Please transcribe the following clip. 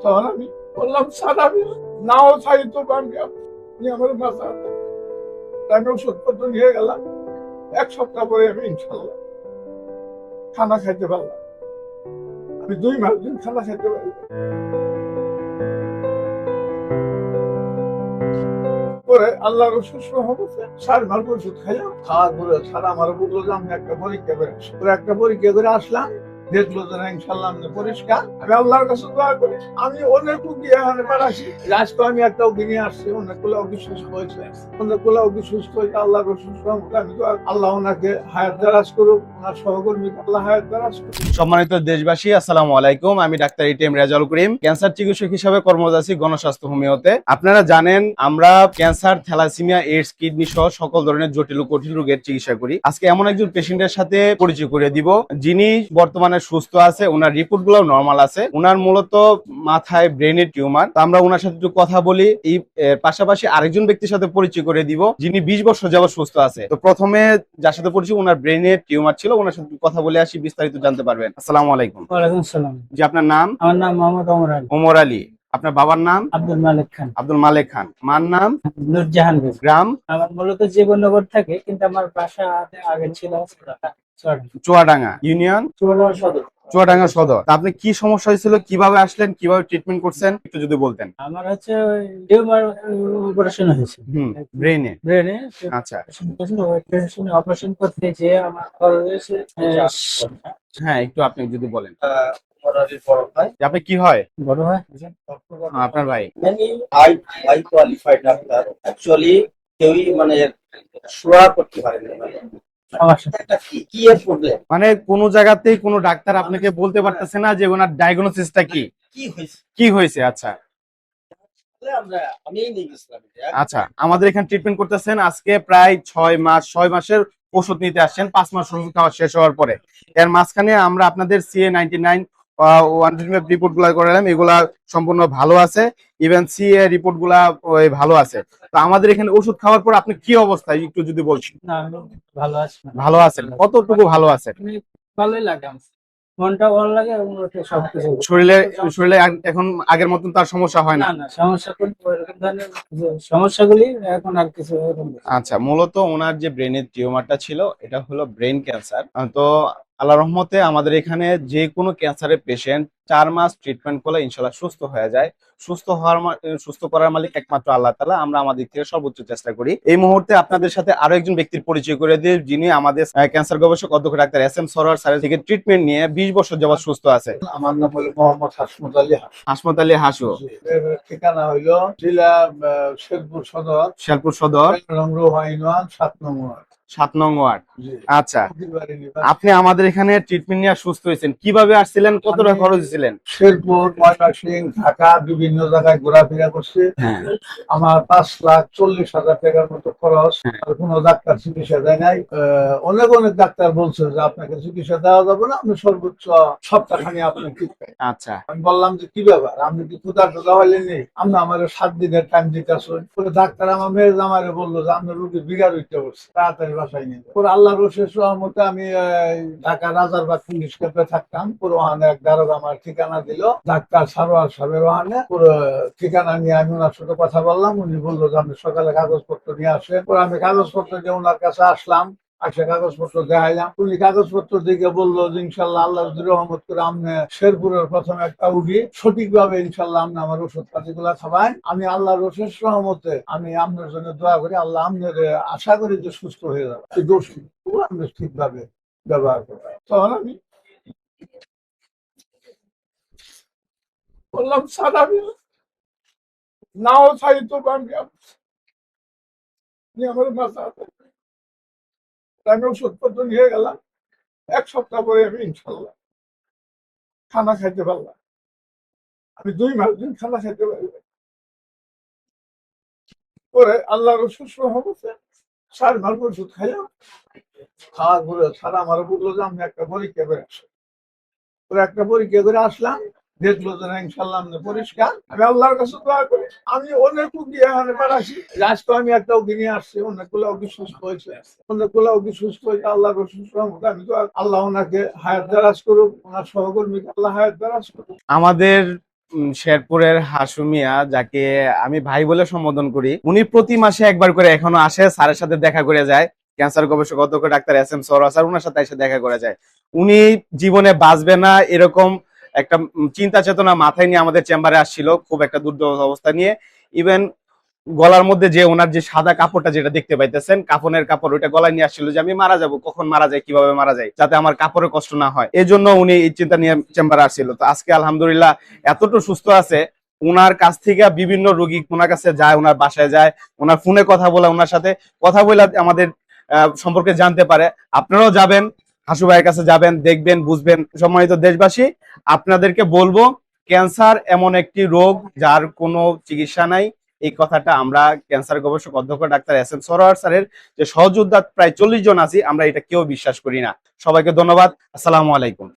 তখন আমি বললাম, স্যার আমি নাও চাই তো আমি আপনি আমার বাঁচা। আমি ওষুধপত্র নিয়ে গেলাম। 1 সপ্তাহ পরে আমি ইনশাল্লাহ খানা খাইতে পারলাম। আমি 2 মাস দিন খানা খাইতে পারলাম। পরে আল্লাহর অশেষ রহমতে 4 মাস ওষুধ খাইলাম। খাওয়ার পরে স্যার আমার বললো যে আমি একটা পরীক্ষা করে আসি। পরে একটা পরীক্ষা করে আসলাম, দেখলো যে না ইনশাল্লাহ আমি পরিষ্কার। আমি আল্লাহর কাছে দোয়া করি, আমি অনেক রুগী এখানে পাঠাচ্ছি। আজকে আমি একটা রুগী নিয়ে আসছি, অনেকগুলো অসুস্থ হয়েছে, অনেকগুলো অসুস্থ হয়েছে। আল্লাহর অশেষ রহমতে আমি দোয়া, আল্লাহ ওনাকে হায়াত দারাজ করুক, ওনার সহকর্মীকে আল্লাহ হায়াত দারাজ করুক। সম্মানিত দেশবাসী, আসসালামু আলাইকুম। আমি doctor ATM Rezaul Karim, cancer চিকিৎসক হিসেবে কর্মরত আছি গণস্বাস্থ্য হোমিওতে। আপনারা জানেন আমরা ক্যান্সার, থ্যালাসেমিয়া, এইডস, কিডনি সহ সকল ধরনের জটিল ও কঠিন রোগের চিকিৎসা করি। আজকে এমন একজন পেশেন্টের সাথে পরিচয় করে দিব যিনি বর্তমানে সুস্থ আছে, ওনার রিপোর্ট গুলো নর্মাল আছে। ওনার মূলত মাথায় ব্রেনের টিউমার। তো আমরা ওনার সাথে একটু কথা বলি। এই পাশাপাশি আরেকজন ব্যক্তির সাথে পরিচয় করে দিব যিনি 20 বছর যাবত সুস্থ আছে। তো প্রথমে যার সাথে পরিচয়, ওনার ব্রেনের টিউমার ছিল, ওনার সাথে কথা বলে আসি, বিস্তারিত জানতে পারবেন। আসসালামু আলাইকুম। ওয়ালাইকুম সালাম। জি, আপনার নাম? আমার নাম মোহাম্মদ ওমর আলী। ওমর আলী। আপনার বাবার নাম? আব্দুল মালিক খান। আব্দুল মালেক খান। মার নাম? নুরজাহান বেগম। গ্রাম? আমার মূলত জীবননগর থাকে, কিন্তু আমার বাসা আগে ছিল চুয়াডাঙ্গা ইউনিয়ন, চুয়াডাঙ্গা সদর। চুয়াডাঙ্গা সদর। তা আপনি কি সমস্যা হয়েছিল, কিভাবে আসলেন, কিভাবে ট্রিটমেন্ট করছেন, একটু যদি বলতেন। আমার হচ্ছে টিউমার অপারেশন হয়েছে ব্রেনে। ব্রেনে। আচ্ছা, অপারেশন করতে যে আমার খরচ হয়েছে হ্যাঁ, একটু আপনি যদি বলেন। যে আপনি কি হয়? বড় হয় আপনার ভাই? High high qualified doctor actually কেউই মানে শোয়া করতে পারে না। সমস্যা। এটা কি এর প্রবলেম, মানে কোন জায়গাতেই কোনো ডাক্তার আপনাকে বলতে পারতেছে না যে ওনার ডায়াগনোসিসটা কি কি হয়েছে? কি হয়েছে। আচ্ছা আমি নিয়ে গেছিলাম আচ্ছা, আমাদের এখানে ট্রিটমেন্ট করতেছেন আজকে প্রায় 6 মাসের ওষুধ নিতে আসছেন। 5 মাস ওষুধ খাওয়া শেষ হওয়ার পরে এর মাঝখানে আমরা আপনাদের CA-99 রিপোর্ট গুলা করালাম, এগুলা সম্পূর্ণ ভালো আছে। ইভেন CA রিপোর্ট গুলা ভালো আছে। তো আমাদের এখানে ওষুধ খাওয়ার পর আপনি কি অবস্থায় একটু যদি বলছেন। না, আমি ভালো আছি। ভালো আছেন? কতটুকু ভালো আছেন? ভালোই লাগে আমার। মনটা ভালো লাগে এবং সবকিছু শরীরে শরীরে এখন আগের মতন তার সমস্যা হয় না? না না, সমস্যা এরকম ধরনের সমস্যাগুলি এখন আর কিছু এরকম নেই। আচ্ছা, মূলত ওনার যে ব্রেনের টিউমারটা ছিল এটা হলো ব্রেন ক্যান্সার। তো আল্লাহ রহমতে আমাদের এখানে যে কোনো ক্যান্সারের পেশেন্ট 4 মাস ট্রিটমেন্ট করলে ইনশাল্লাহ সুস্থ হয়ে যায়। সুস্থ করার মালিক একমাত্র আল্লাহ তাআলা। আমরা আমাদের থেকে সর্বোচ্চ চেষ্টা করি। এই মুহূর্তে আপনাদের সাথে আরো একজন ব্যক্তির পরিচয় করে দিই যিনি আমাদের ক্যান্সার গবেষক অধ্যক্ষ ডাক্তার SM সরোয়ার স্যারের থেকে ট্রিটমেন্ট নিয়ে 20 বছর যাবত সুস্থ আছে। আমার নাম হলো মোহাম্মদ হাসমত আলী হাস। হাসমত আলী হাসু। এর ঠিকানা হইলো জেলা শেরপুর সদর, শেরপুর সদর, রোহা ইউনিয়ন, 7 নং ওয়ার্ড। 7 নং ওয়ার্ড। জি। আচ্ছা, বাড়ি নিবাসী। আপনি আমাদের এখানে ট্রিটমেন্ট নিয়ে সুস্থ হয়েছেন, কিভাবে আসছিলেন, কত টাকা খরচ ছিলেন? শেরপুর, ময়মনসিংহ, ঢাকা বিভিন্ন জায়গায় ঘোরাফেরা করছে। হ্যাঁ। আমার 5,40,000 টাকার মতো খরচ। হ্যাঁ। আর কোনো ডাক্তার চিকিৎসা দেয় নাই। অনেক অনেক ডাক্তার বলছে যে আপনাকে চিকিৎসা দেওয়া যাবে না, আমি সর্বোচ্চ সপ্তাহখানি আপনি ঠিক পাই। আচ্ছা, আমি বললাম যে কি ব্যাপার, আপনি কি ক্ষুধার টোকা হইলেনি, আপনি আমার 7 দিনের টাইম দিতেছেন। পরে ডাক্তার আমার মেয়ের জামাইরে বললো যে আপনার রুগী বিঘার উঠতে পড়ছে, তাড়াতাড়ি বাসায় নিয়ে যান। পরে আল্লাহর অশেষ রহমতে আমি ঢাকা রাজারবাগ পুলিশ ক্যাম্পে থাকতাম। পুরো ওখানে এক দারোগা আমার ঠিকানা দিল, ডাক্তার সারোয়ার সাহেবের ওখানে। পুরো ঠিকানা নিয়ে আমি ওনার সাথে কথা বললাম। উনি বললো যে আপনি সকালে কাগজপত্র নিয়ে আসেন। পরে আমি কাগজপত্র নিয়ে ওনার কাছে আসলাম। কাগজপত্র দেখাইলাম। উনি কাগজপত্র দিকে বললো যে ইনশাল্লাহ আল্লাহ যদি রহমত করে আপনি শেরপুরের প্রথম একটা উঠি সঠিকভাবে ইনশাল্লাহ আপনি আমার ওষুধ পাতি গুলা খাবাই। আমি আল্লাহর অশেষ রহমতে আমি আপনার জন্য দোয়া করি, আল্লাহ আপনার আশা করি যে সুস্থ হয়ে যাবে, এই দোষ আপনি ঠিকভাবে ব্যবহার করবেন। তখন আমি বললাম, স্যার আমি নাও চাই তো আমি আপনি আমার বাঁচা। আমি ওষুধপত্র নিয়ে গেলাম। 1 সপ্তাহ পরে আমি ইনশাল্লাহ খানা খাইতে পারলাম। আমি 2 মাস দিন খানা খাইতে পারলাম। পরে আল্লাহর অশেষ রহমতে 4 মাস ওষুধ খাইলাম। খাওয়ার পরে স্যার আমার বললো যে আমি একটা পরীক্ষা করে আসি। পরে একটা পরীক্ষা করে আসলাম, দেখলো যে না ইনশাল্লাহ আমি পরিষ্কার। আমি আল্লাহর কাছে দোয়া করি, আমি অনেক রুগী এখানে পাঠাচ্ছি। আজকে আমি একটা রুগী নিয়ে আসছি, অনেকগুলো রুগী সুস্থ হয়েছে, অনেকগুলো রুগী সুস্থ হয়েছে। আল্লাহর অশেষ রহমতে আমি দোয়া, আল্লাহ ওনাকে হায়াত দারাজ করুক, ওনার সহকর্মীকে আল্লাহ হায়াত দারাজ করুক। আমাদের শেরপুরের হাসুমিয়া, যাকে আমি ভাই বলে সম্বোধন করি, উনি প্রতি মাসে একবার করে এখনো আসে, স্যারের সাথে দেখা করে যায়। ক্যান্সার গবেষক অধ্যক্ষ doctor S M Sarwar sir, ওনার সাথে এসে দেখা করে যায়। উনি জীবনে বাঁচবে না এরকম একটা চিন্তা চেতনা মাথায় নিয়ে আমাদের চেম্বারে আসছিল, খুব একটা দুর্দশা অবস্থা নিয়ে। ইভেন গলার মধ্যে যে ওনার যে সাদা কাপড়টা যেটা দেখতে পাইতেছেন, কাফনের কাপড়, ওইটা গলায় নিয়ে আসছিল যে আমি মারা যাব, কখন মারা যায়, কিভাবে মারা যায়, যাতে আমার কাপড়ে কষ্ট না হয়। এই জন্য উনি এই চিন্তা নিয়ে চেম্বারে আসছিল। তো আজকে আলহামদুলিল্লাহ এতটুকু সুস্থ আছে। ওনার কাছ থেকে বিভিন্ন রোগী ওনার কাছে যায়, ওনার বাসায় যায়, ওনার ফোনে কথা বলে, ওনার সাথে কথা বলে আমাদের সম্পর্কে জানতে পারে। আপনারাও যাবেন, হাসু ভাইয়ের কাছে যাবেন, দেখবেন, বুঝবেন। সম্মানিত দেশবাসী, আপনাদেরকে বলবো, ক্যান্সার এমন একটি রোগ যার কোনো চিকিৎসা নাই। এই কথাটা আমরা ক্যান্সার গবেষক অধ্যক্ষ ডাক্তার এস এম সরোয়ার স্যারের যে সহযোদ্ধা প্রায় 40 জন আছি, আমরা এটা কেউ বিশ্বাস করি না। সবাইকে ধন্যবাদ। আসসালামু আলাইকুম।